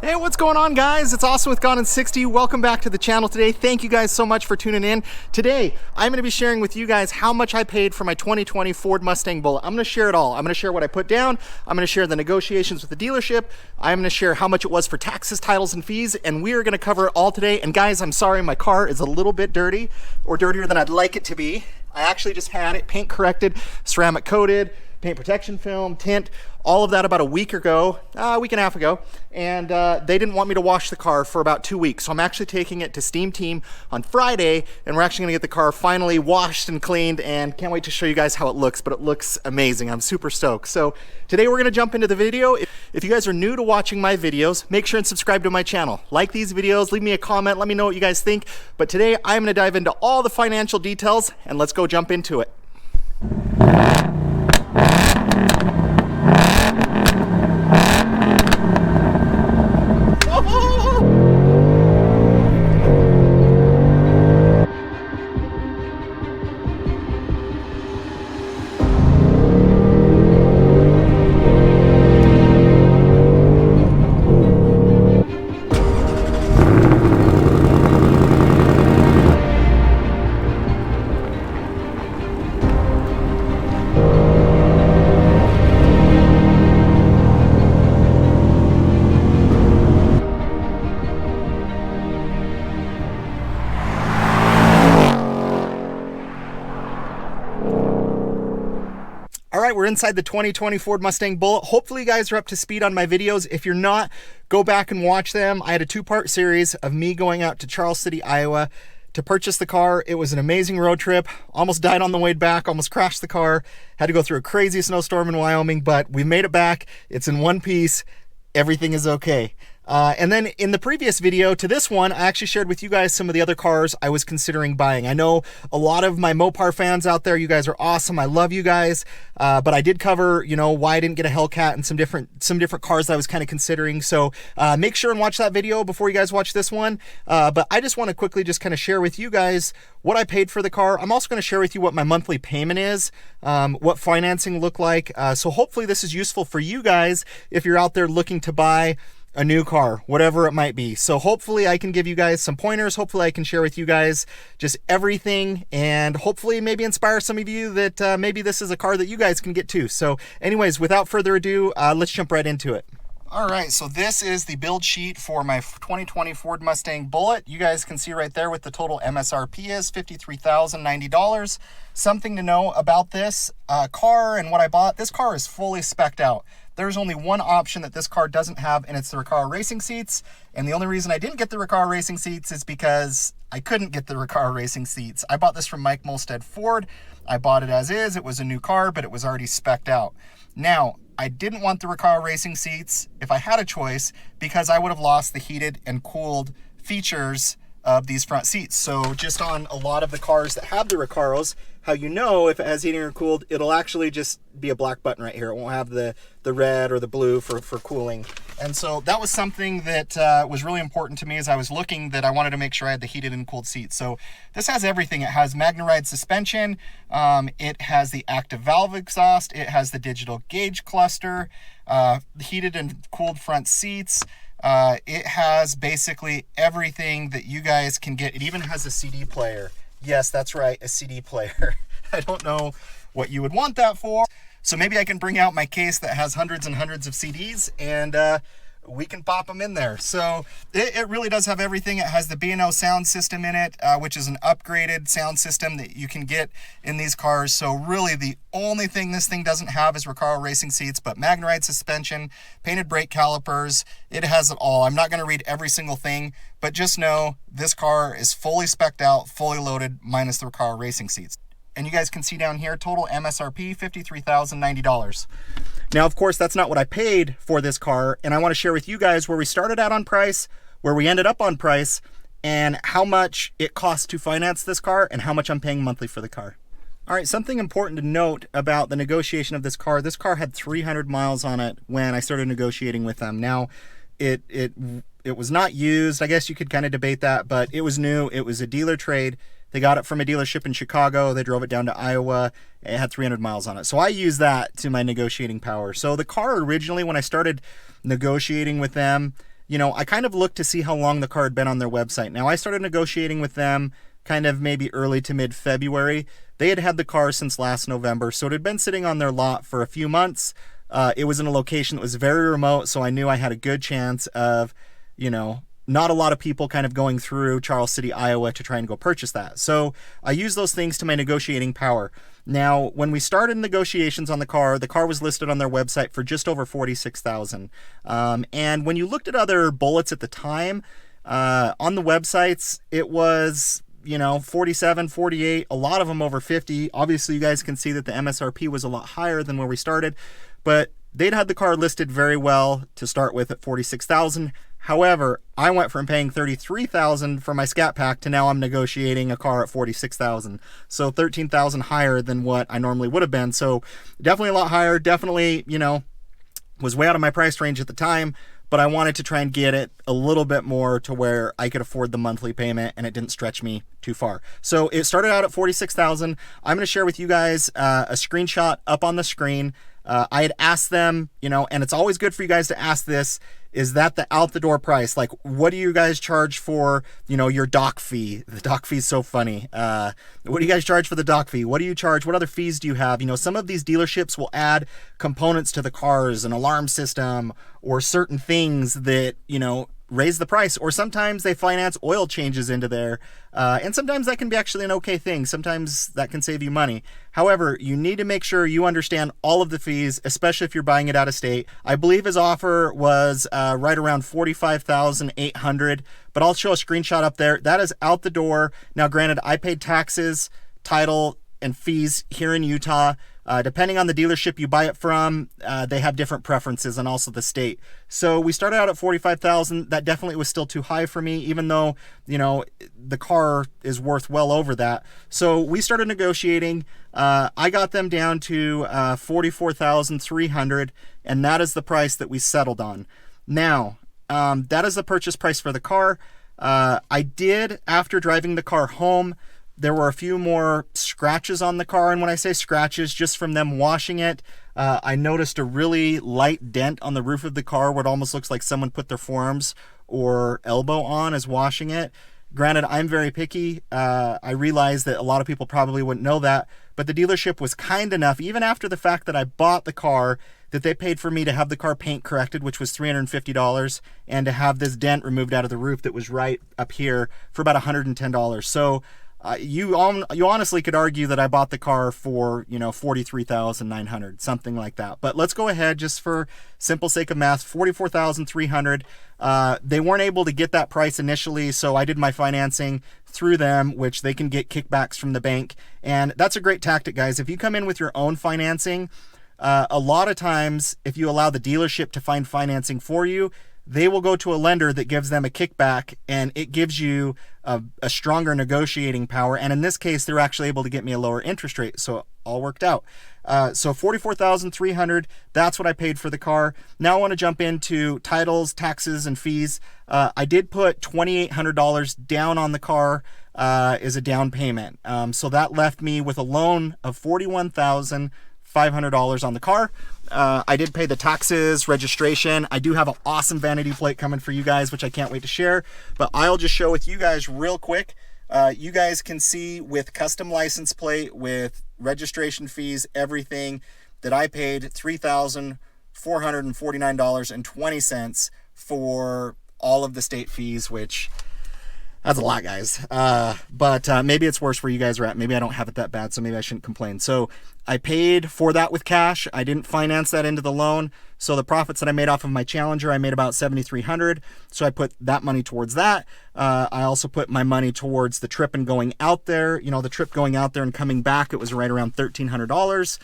Hey, what's going on, guys? It's Austin with Gone in 60. Welcome back to the channel today. Thank you guys so much for tuning in. Today, I'm going to be sharing with you guys how much I paid for my 2020 Ford Mustang Bullitt. I'm going to share it all. I'm going to share what I put down. I'm going to share the negotiations with the dealership. I'm going to share how much it was for taxes, titles, and fees, and we are going to cover it all today. And guys, I'm sorry, my car is a little bit dirty, or dirtier than I'd like it to be. I actually just had it paint corrected, ceramic coated, paint protection film, tint, all of that about a week ago, a week and a half ago, and they didn't want me to wash the car for about 2 weeks. So I'm actually taking it to Steam Team on Friday, and we're actually gonna get the car finally washed and cleaned, and can't wait to show you guys how it looks, but it looks amazing. I'm super stoked. So today we're gonna jump into the video. If you guys are new to watching my videos, make sure and subscribe to my channel. Like these videos, leave me a comment, let me know what you guys think. But today I'm gonna dive into all the financial details, and let's go jump into it. All right, we're inside the 2020 Ford Mustang Bullitt. Hopefully you guys are up to speed on my videos. If you're not, go back and watch them. I had a two-part series of me going out to Charles City, Iowa to purchase the car. It was an amazing road trip. Almost died on the way back, almost crashed the car. Had to go through a crazy snowstorm in Wyoming, but we made it back. It's in one piece. Everything is okay. And then in the previous video to this one, I actually shared with you guys some of the other cars I was considering buying. I know a lot of my Mopar fans out there, you guys are awesome. I love you guys. But I did cover, you know, why I didn't get a Hellcat and some different cars that I was kind of considering. So make sure and watch that video before you guys watch this one. But I just want to quickly just kind of share with you guys what I paid for the car. I'm also going to share with you what my monthly payment is, what financing looked like. So hopefully this is useful for you guys if you're out there looking to buy a new car, whatever it might be. So hopefully I can give you guys some pointers. Hopefully I can share with you guys just everything, and hopefully maybe inspire some of you that maybe this is a car that you guys can get too. So anyways, without further ado, let's jump right into it. All right, so this is the build sheet for my 2020 Ford Mustang Bullitt. You guys can see right there what the total MSRP is, $53,090. Something to know about this car and what I bought, this car is fully spec'd out. There's only one option that this car doesn't have, and it's the Recaro racing seats. And the only reason I didn't get the Recaro racing seats is because I couldn't get the Recaro racing seats. I bought this from Mike Molstead Ford. I bought it as is. It was a new car, but it was already spec'd out. Now, I didn't want the Recaro racing seats if I had a choice, because I would have lost the heated and cooled features of these front seats. So just on a lot of the cars that have the Recaros, how you know if it has heating or cooled, it'll actually just be a black button right here. It won't have the red or the blue for cooling. And so that was something that was really important to me as I was looking, that I wanted to make sure I had the heated and cooled seats. So this has everything. It has MagneRide suspension. It has the active valve exhaust. It has the digital gauge cluster, heated and cooled front seats. It has basically everything that you guys can get. It even has a CD player. Yes, that's right, a CD player. I don't know what you would want that for. So maybe I can bring out my case that has hundreds and hundreds of CDs, and we can pop them in there. So it really does have everything. It has the B&O sound system in it, which is an upgraded sound system that you can get in these cars. So really the only thing this thing doesn't have is Recaro racing seats, but MagneRide suspension, painted brake calipers, it has it all. I'm not going to read every single thing, but just know this car is fully spec'd out, fully loaded, minus the Recaro racing seats. And you guys can see down here, total MSRP, $53,090. Now, of course, that's not what I paid for this car, and I want to share with you guys where we started out on price, where we ended up on price, and how much it costs to finance this car, and how much I'm paying monthly for the car. All right, something important to note about the negotiation of this car had 300 miles on it when I started negotiating with them. Now, it was not used. I guess you could kind of debate that, but it was new. It was a dealer trade. They got it from a dealership in Chicago. They drove it down to Iowa. It had 300 miles on it. So I used that to my negotiating power. So the car originally, when I started negotiating with them, I kind of looked to see how long the car had been on their website. Now, I started negotiating with them kind of maybe early to mid-February. They had had the car since last November, so it had been sitting on their lot for a few months. It was in a location that was very remote, so I knew I had a good chance of, not a lot of people kind of going through Charles City, Iowa to try and go purchase that. So I used those things to my negotiating power. Now, when we started negotiations on the car was listed on their website for just over $46,000. And when you looked at other Bullets at the time, on the websites, it was, 47, 48, a lot of them over 50. Obviously, you guys can see that the MSRP was a lot higher than where we started, but they'd had the car listed very well to start with at $46,000. However, I went from paying $33,000 for my Scat Pack to now I'm negotiating a car at $46,000. So $13,000 higher than what I normally would have been. So definitely a lot higher. Definitely, was way out of my price range at the time, but I wanted to try and get it a little bit more to where I could afford the monthly payment and it didn't stretch me too far. So it started out at $46,000. I'm going to share with you guys a screenshot up on the screen. I had asked them, and it's always good for you guys to ask this, is that the out the door price? Like, what do you guys charge for, your dock fee? The dock fee is so funny. What do you guys charge for the dock fee? What do you charge? What other fees do you have? Some of these dealerships will add components to the cars, an alarm system, or certain things that, raise the price, or sometimes they finance oil changes into there, and sometimes that can be actually an okay thing. Sometimes that can save you money. However, you need to make sure you understand all of the fees, especially if you're buying it out of state. I believe his offer was right around $45,800, but I'll show a screenshot up there. That is out the door. Now, granted, I paid taxes, title, and fees here in Utah. Depending on the dealership you buy it from, they have different preferences, and also the state. So we started out at $45,000. That definitely was still too high for me, even though, the car is worth well over that. So we started negotiating. I got them down to $44,300, and that is the price that we settled on. Now, that is the purchase price for the car. I did, after driving the car home, there were a few more scratches on the car, and when I say scratches, just from them washing it, I noticed a really light dent on the roof of the car where it almost looks like someone put their forearms or elbow on as washing it. Granted, I'm very picky. I realize that a lot of people probably wouldn't know that, but the dealership was kind enough, even after the fact that I bought the car, that they paid for me to have the car paint corrected, which was $350, and to have this dent removed out of the roof that was right up here for about $110. So you honestly could argue that I bought the car for, $43,900, something like that. But let's go ahead, just for simple sake of math, $44,300. They weren't able to get that price initially, so I did my financing through them, which they can get kickbacks from the bank. And that's a great tactic, guys. If you come in with your own financing, a lot of times, if you allow the dealership to find financing for you, they will go to a lender that gives them a kickback, and it gives you a stronger negotiating power. And in this case, they're actually able to get me a lower interest rate, so it all worked out. So $44,300, that's what I paid for the car. Now I want to jump into titles, taxes, and fees. I did put $2,800 down on the car as a down payment. So that left me with a loan of $41,500 on the car. I did pay the taxes, registration. I do have an awesome vanity plate coming for you guys, which I can't wait to share, but I'll just show with you guys real quick. You guys can see with custom license plate, with registration fees, everything, that I paid $3,449.20 for all of the state fees, which that's a lot, guys. But maybe it's worse where you guys are at. Maybe I don't have it that bad, so maybe I shouldn't complain. So I paid for that with cash. I didn't finance that into the loan. So the profits that I made off of my Challenger, I made about $7,300. So I put that money towards that. I also put my money towards the trip and going out there. The trip going out there and coming back, it was right around $1,300.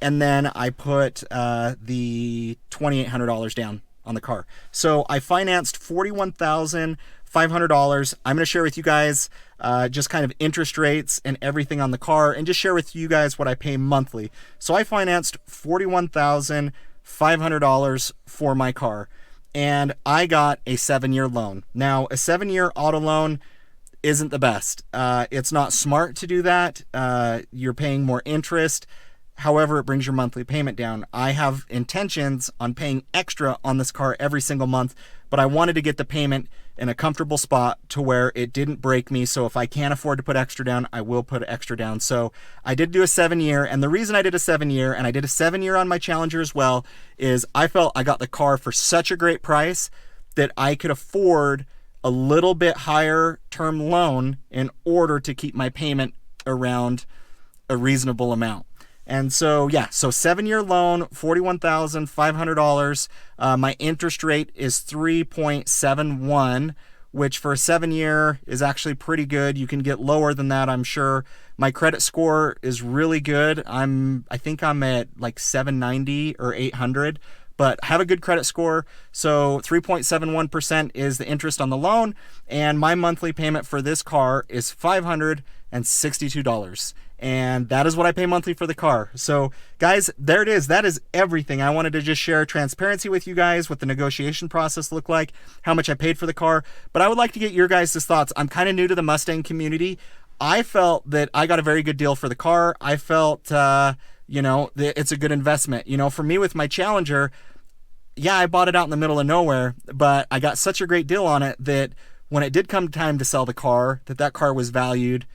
And then I put the $2,800 down on the car. So I financed $41,500. I'm going to share with you guys just kind of interest rates and everything on the car, and just share with you guys what I pay monthly. So I financed $41,500 for my car, and I got a 7-year loan. Now, a 7-year auto loan isn't the best. It's not smart to do that. You're paying more interest. However, it brings your monthly payment down. I have intentions on paying extra on this car every single month, but I wanted to get the payment in a comfortable spot to where it didn't break me. So if I can't afford to put extra down, I will put extra down. So I did do a 7-year, and the reason I did a 7-year, and I did a 7-year on my Challenger as well, is I felt I got the car for such a great price that I could afford a little bit higher term loan in order to keep my payment around a reasonable amount. And so, yeah, so 7-year loan, $41,500. My interest rate is 3.71, which for a 7-year is actually pretty good. You can get lower than that, I'm sure. My credit score is really good. I think I'm at like 790 or 800, but have a good credit score. So 3.71% is the interest on the loan, and my monthly payment for this car is $562. And that is what I pay monthly for the car. So guys, there it is. That is everything. I wanted to just share transparency with you guys, what the negotiation process looked like, how much I paid for the car. But I would like to get your guys' thoughts. I'm kind of new to the Mustang community. I felt that I got a very good deal for the car. I felt, you know, that it's a good investment. You know, for me with my Challenger, yeah, I bought it out in the middle of nowhere, but I got such a great deal on it that when it did come time to sell the car, that car was valued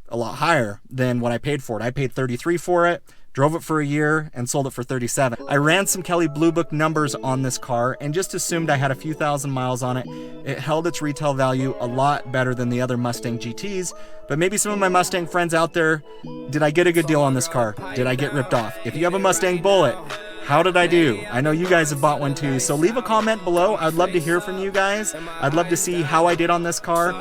a lot higher than what I paid for it. I paid $33 for it, drove it for a year, and sold it for $37. I ran some Kelley Blue Book numbers on this car and just assumed I had a few thousand miles on it. It held its retail value a lot better than the other Mustang GTs, but maybe some of my Mustang friends out there, did I get a good deal on this car? Did I get ripped off? If you have a Mustang Bullitt, how did I do? I know you guys have bought one too, so leave a comment below. I'd love to hear from you guys. I'd love to see how I did on this car.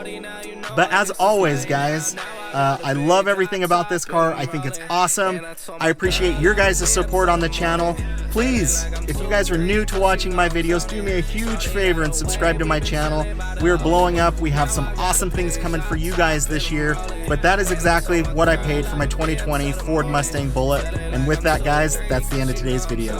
But as always, guys, I love everything about this car. I think it's awesome. I appreciate your guys' support on the channel. Please, if you guys are new to watching my videos, do me a huge favor and subscribe to my channel. We're blowing up. We have some awesome things coming for you guys this year. But that is exactly what I paid for my 2020 Ford Mustang Bullitt. And with that, guys, that's the end of today's video.